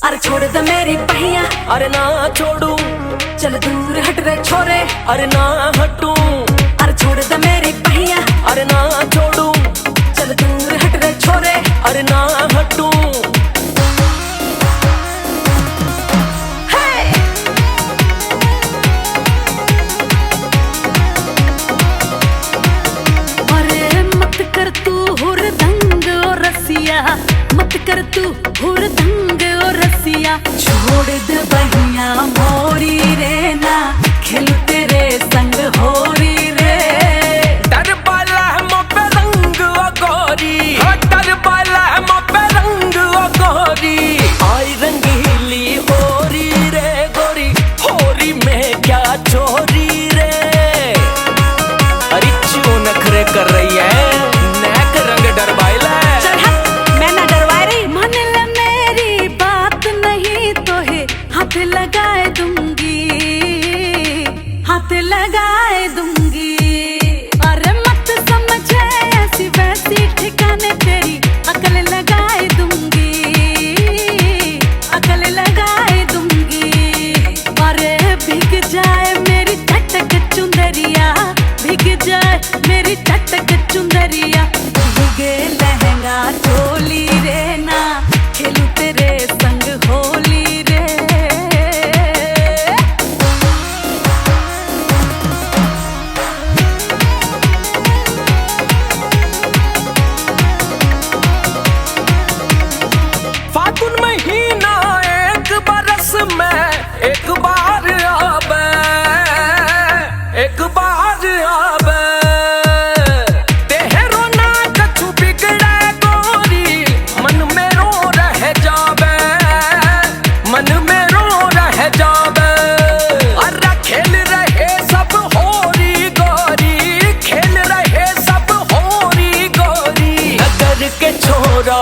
अरे छोड़ दे मेरी पहिया, अरे ना छोड़ू, चल दूर हट रे छोरे, अरे ना हटू। अरे छोड़ दे मेरी पहिया, अरे ना छोड़ू, चल दूर हट रे छोरे, अरे ना हटू। अरे मत कर तू हुरदंग और रसिया, मत कर तू हुरदंग और रसिया। छोड़ दे बहिया मोरी रे ना खेल तेरे संग होरी रे। डर वाला है मोपे रंग गोरी, डर वाला है मोपे रंग गोरी। आई रंगीली होरी रे गोरी, होरी में क्या चोरी रे। अरे क्यों नखरे कर रही है, नैक रंग डरवाइला है। चल हट, मैं ना डरवा रही। मान ले मेरी बात नहीं तो है हाथ लगाए दूंगी, हाथ लगाए दूंगी। अरे मत समझे ऐसी वैसी ठिकाने तेरी अकल लगाए दूंगी, अकल लगाए दूंगी। अरे भीग जाए मेरी चटक चुंदरिया, भीग जाए मेरी चटक चुंदरिया। भीगे लहंगा चोली रे ना खेलू तेरे संग होली रे। फागुन महीना एक बरस में एक बार आवे, एक बार आवे। तेहरो ना कछु बिगड़े गोरी, मन में रो रह जावे, मन में रो रह जावे। अरे खेल रहे सब होरी गोरी, खेल रहे सब होरी गोरी। नगर के छोरा